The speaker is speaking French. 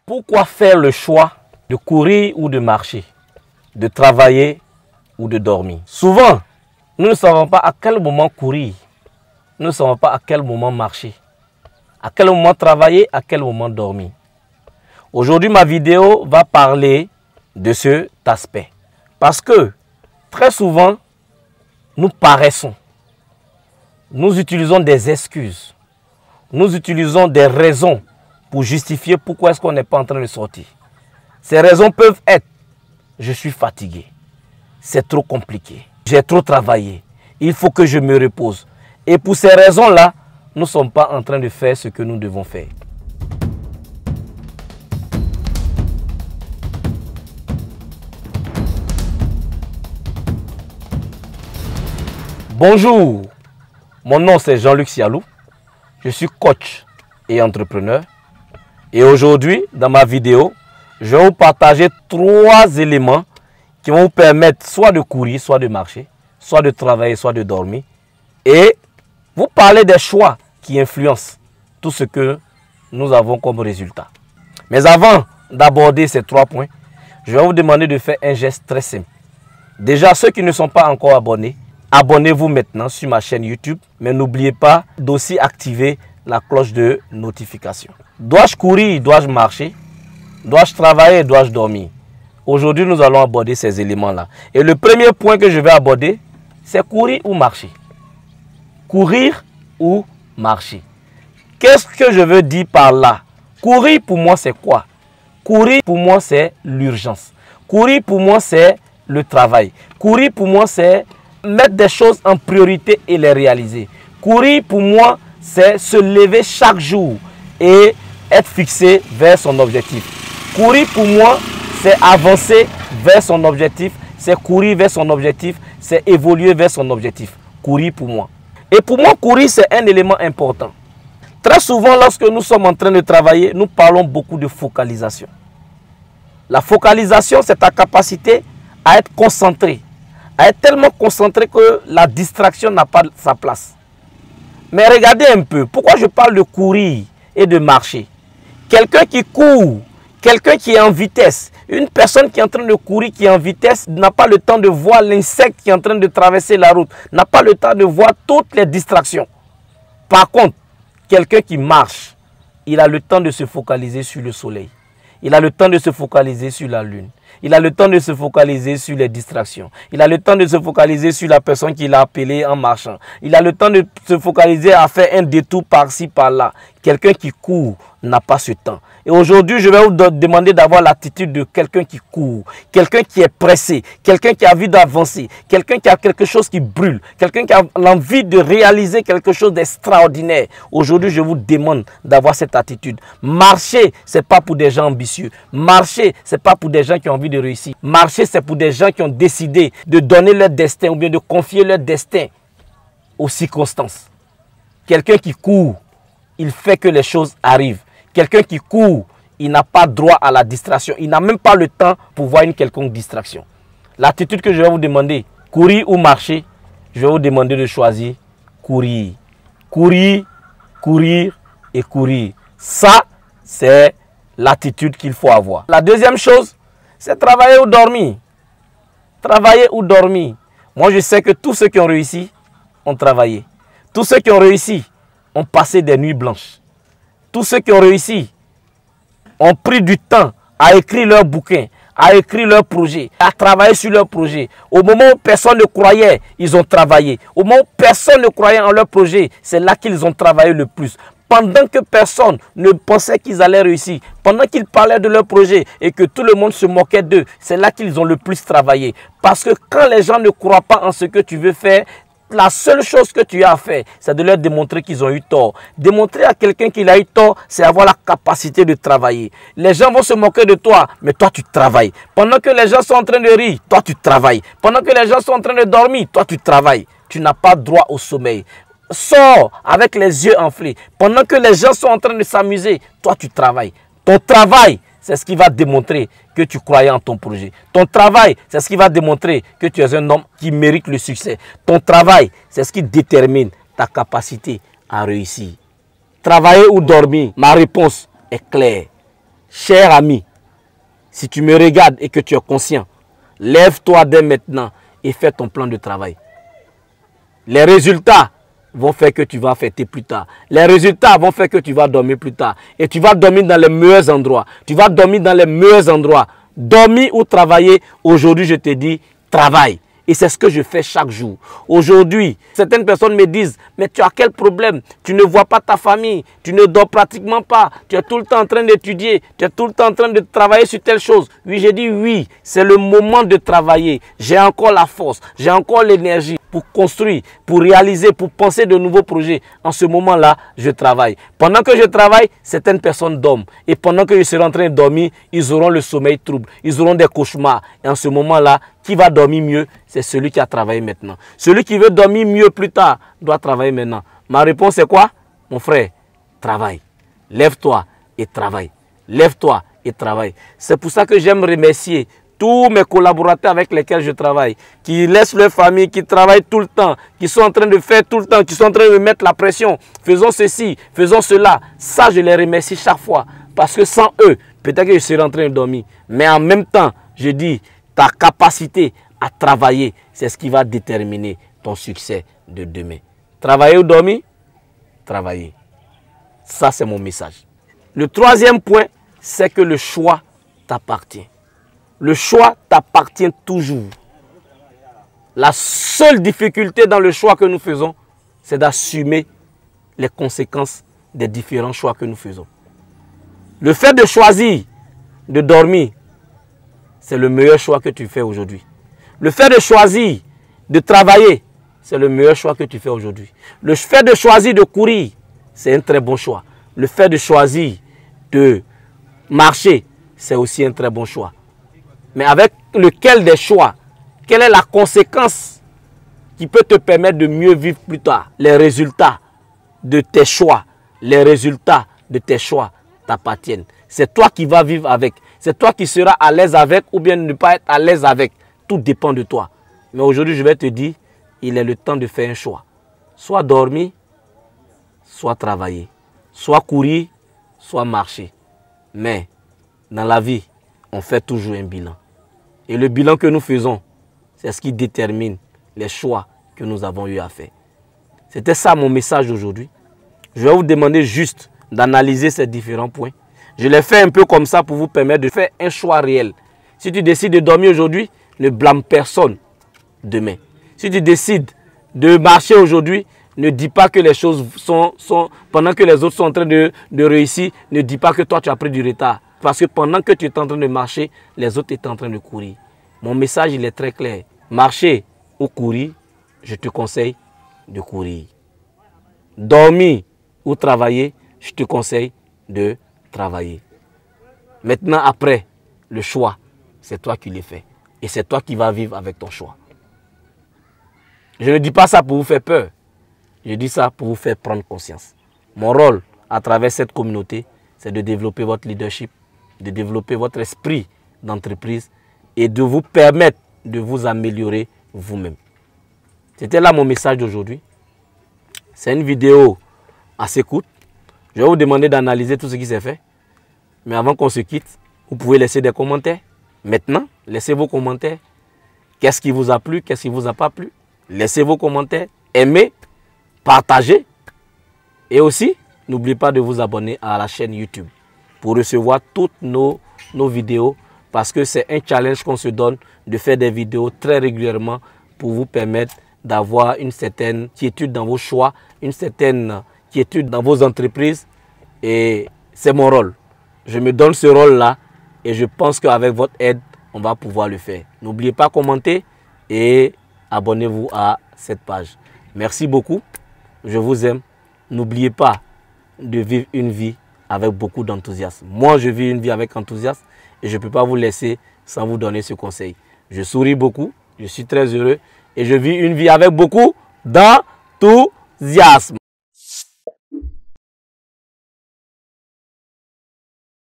Pourquoi faire le choix de courir ou de marcher, de travailler ou de dormir? Souvent, nous ne savons pas à quel moment courir, nous ne savons pas à quel moment marcher, à quel moment travailler, à quel moment dormir. Aujourd'hui, ma vidéo va parler de cet aspect. Parce que très souvent, nous paraissons. Nous utilisons des excuses. Nous utilisons des raisons pour justifier pourquoi est-ce qu'on n'est pas en train de sortir. Ces raisons peuvent être: je suis fatigué, c'est trop compliqué, j'ai trop travaillé, il faut que je me repose. Et pour ces raisons-là, nous ne sommes pas en train de faire ce que nous devons faire. Bonjour, mon nom c'est Jean-Luc Sialou, je suis coach et entrepreneur. Et aujourd'hui, dans ma vidéo, je vais vous partager 3 éléments qui vont vous permettre soit de courir, soit de marcher, soit de travailler, soit de dormir. Et vous parler des choix qui influencent tout ce que nous avons comme résultat. Mais avant d'aborder ces 3 points, je vais vous demander de faire un geste très simple. Déjà, ceux qui ne sont pas encore abonnés, abonnez-vous maintenant sur ma chaîne YouTube. Mais n'oubliez pas d'aussi activer la cloche de notification. Dois-je courir, dois-je marcher? Dois-je travailler, dois-je dormir? Aujourd'hui, nous allons aborder ces éléments-là. Et le premier point que je vais aborder, c'est courir ou marcher. Courir ou marcher. Qu'est-ce que je veux dire par là? Courir pour moi, c'est quoi? Courir pour moi, c'est l'urgence. Courir pour moi, c'est le travail. Courir pour moi, c'est mettre des choses en priorité et les réaliser. Courir pour moi, c'est se lever chaque jour et être fixé vers son objectif. Courir pour moi, c'est avancer vers son objectif, c'est courir vers son objectif, c'est évoluer vers son objectif. Courir pour moi. Et pour moi, courir, c'est un élément important. Très souvent, lorsque nous sommes en train de travailler, nous parlons beaucoup de focalisation. La focalisation, c'est ta capacité à être concentré, à être tellement concentré que la distraction n'a pas sa place. Mais regardez un peu, pourquoi je parle de courir et de marcher? Quelqu'un qui court, quelqu'un qui est en vitesse, une personne qui est en train de courir, qui est en vitesse, n'a pas le temps de voir l'insecte qui est en train de traverser la route, n'a pas le temps de voir toutes les distractions. Par contre, quelqu'un qui marche, il a le temps de se focaliser sur le soleil. Il a le temps de se focaliser sur la lune. Il a le temps de se focaliser sur les distractions. Il a le temps de se focaliser sur la personne qu'il a appelée en marchant. Il a le temps de se focaliser à faire un détour par-ci, par-là. Quelqu'un qui court n'a pas ce temps. Et aujourd'hui, je vais vous demander d'avoir l'attitude de quelqu'un qui court, quelqu'un qui est pressé, quelqu'un qui a envie d'avancer, quelqu'un qui a quelque chose qui brûle, quelqu'un qui a l'envie de réaliser quelque chose d'extraordinaire. Aujourd'hui, je vous demande d'avoir cette attitude. Marcher, ce n'est pas pour des gens ambitieux. Marcher, ce n'est pas pour des gens qui ont envie de réussir. Marcher, c'est pour des gens qui ont décidé de donner leur destin ou bien de confier leur destin aux circonstances. Quelqu'un qui court, il fait que les choses arrivent. Quelqu'un qui court, il n'a pas droit à la distraction. Il n'a même pas le temps pour voir une quelconque distraction. L'attitude que je vais vous demander, courir ou marcher, je vais vous demander de choisir courir. Courir, courir et courir. Ça, c'est l'attitude qu'il faut avoir. La deuxième chose, c'est travailler ou dormir. Travailler ou dormir. Moi, je sais que tous ceux qui ont réussi ont travaillé. Tous ceux qui ont réussi ont passé des nuits blanches. Tous ceux qui ont réussi ont pris du temps à écrire leur bouquin, à écrire leur projet, à travailler sur leur projet. Au moment où personne ne croyait, ils ont travaillé. Au moment où personne ne croyait en leur projet, c'est là qu'ils ont travaillé le plus. Pendant que personne ne pensait qu'ils allaient réussir, pendant qu'ils parlaient de leur projet et que tout le monde se moquait d'eux, c'est là qu'ils ont le plus travaillé. Parce que quand les gens ne croient pas en ce que tu veux faire, la seule chose que tu as à faire, c'est de leur démontrer qu'ils ont eu tort. Démontrer à quelqu'un qu'il a eu tort, c'est avoir la capacité de travailler. Les gens vont se moquer de toi, mais toi tu travailles. Pendant que les gens sont en train de rire, toi tu travailles. Pendant que les gens sont en train de dormir, toi tu travailles. Tu n'as pas droit au sommeil. Sors avec les yeux enflés. Pendant que les gens sont en train de s'amuser, toi tu travailles. Ton travail, c'est ce qui va démontrer que tu croyais en ton projet. Ton travail, c'est ce qui va démontrer que tu es un homme qui mérite le succès. Ton travail, c'est ce qui détermine ta capacité à réussir. Travailler ou dormir, ma réponse est claire. cher ami, si tu me regardes et que tu es conscient, lève-toi dès maintenant et fais ton plan de travail. Les résultats vont faire que tu vas fêter plus tard. Les résultats vont faire que tu vas dormir plus tard. Et tu vas dormir dans les meilleurs endroits. Tu vas dormir dans les meilleurs endroits. Dormir ou travailler, aujourd'hui je te dis, travaille. Et c'est ce que je fais chaque jour. Aujourd'hui, certaines personnes me disent, mais tu as quel problème? Tu ne vois pas ta famille, tu ne dors pratiquement pas, tu es tout le temps en train d'étudier, tu es tout le temps en train de travailler sur telle chose. Oui, j'ai dit oui, c'est le moment de travailler. J'ai encore la force, j'ai encore l'énergie pour construire, pour réaliser, pour penser de nouveaux projets. En ce moment-là, je travaille. Pendant que je travaille, certaines personnes dorment. Et pendant que je serai en train de dormir, ils auront le sommeil trouble, ils auront des cauchemars. Et en ce moment-là, qui va dormir mieux? C'est celui qui a travaillé maintenant. Celui qui veut dormir mieux plus tard doit travailler maintenant. Ma réponse est quoi? Mon frère, travaille. Lève-toi et travaille. Lève-toi et travaille. C'est pour ça que j'aime remercier tous mes collaborateurs avec lesquels je travaille, qui laissent leur famille, qui travaillent tout le temps, qui sont en train de faire tout le temps, qui sont en train de mettre la pression. Faisons ceci, faisons cela. Ça, je les remercie chaque fois. Parce que sans eux, peut-être que je serais en train de dormir. Mais en même temps, je dis, ta capacité à travailler, c'est ce qui va déterminer ton succès de demain. Travailler ou dormir? Travailler. Ça, c'est mon message. Le troisième point, c'est que le choix t'appartient. Le choix t'appartient toujours. La seule difficulté dans le choix que nous faisons, c'est d'assumer les conséquences des différents choix que nous faisons. Le fait de choisir de dormir, c'est le meilleur choix que tu fais aujourd'hui. Le fait de choisir de travailler, c'est le meilleur choix que tu fais aujourd'hui. Le fait de choisir de courir, c'est un très bon choix. Le fait de choisir de marcher, c'est aussi un très bon choix. Mais avec lequel des choix, quelle est la conséquence qui peut te permettre de mieux vivre plus tard? Les résultats de tes choix, les résultats de tes choix t'appartiennent. C'est toi qui vas vivre avec. C'est toi qui seras à l'aise avec ou bien ne pas être à l'aise avec. Tout dépend de toi. Mais aujourd'hui, je vais te dire, il est le temps de faire un choix. Soit dormir, soit travailler. Soit courir, soit marcher. Mais dans la vie, on fait toujours un bilan. Et le bilan que nous faisons, c'est ce qui détermine les choix que nous avons eu à faire. C'était ça mon message d'aujourd'hui. Je vais vous demander juste d'analyser ces différents points. Je l'ai fait un peu comme ça pour vous permettre de faire un choix réel. Si tu décides de dormir aujourd'hui, ne blâme personne demain. Si tu décides de marcher aujourd'hui, ne dis pas que les choses sont pendant que les autres sont en train de réussir, ne dis pas que toi tu as pris du retard. Parce que pendant que tu es en train de marcher, les autres étaient en train de courir. Mon message, il est très clair. Marcher ou courir, je te conseille de courir. Dormir ou travailler, je te conseille de travailler. Maintenant, après, le choix, c'est toi qui le fais. Et c'est toi qui vas vivre avec ton choix. Je ne dis pas ça pour vous faire peur. Je dis ça pour vous faire prendre conscience. Mon rôle à travers cette communauté, c'est de développer votre leadership, de développer votre esprit d'entreprise et de vous permettre de vous améliorer vous-même. C'était là mon message d'aujourd'hui. C'est une vidéo assez courte. Je vais vous demander d'analyser tout ce qui s'est fait. Mais avant qu'on se quitte, vous pouvez laisser des commentaires. Maintenant, laissez vos commentaires. Qu'est-ce qui vous a plu? Qu'est-ce qui ne vous a pas plu? Laissez vos commentaires. Aimez, partagez. Et aussi, n'oubliez pas de vous abonner à la chaîne YouTube pour recevoir toutes nos vidéos. Parce que c'est un challenge qu'on se donne de faire des vidéos très régulièrement pour vous permettre d'avoir une certaine quiétude dans vos choix, une certaine quiétude dans vos entreprises. Et c'est mon rôle. Je me donne ce rôle-là et je pense qu'avec votre aide, on va pouvoir le faire. N'oubliez pas de commenter et abonnez-vous à cette page. Merci beaucoup. Je vous aime. N'oubliez pas de vivre une vie avec beaucoup d'enthousiasme. Moi, je vis une vie avec enthousiasme et je ne peux pas vous laisser sans vous donner ce conseil. Je souris beaucoup, je suis très heureux et je vis une vie avec beaucoup d'enthousiasme.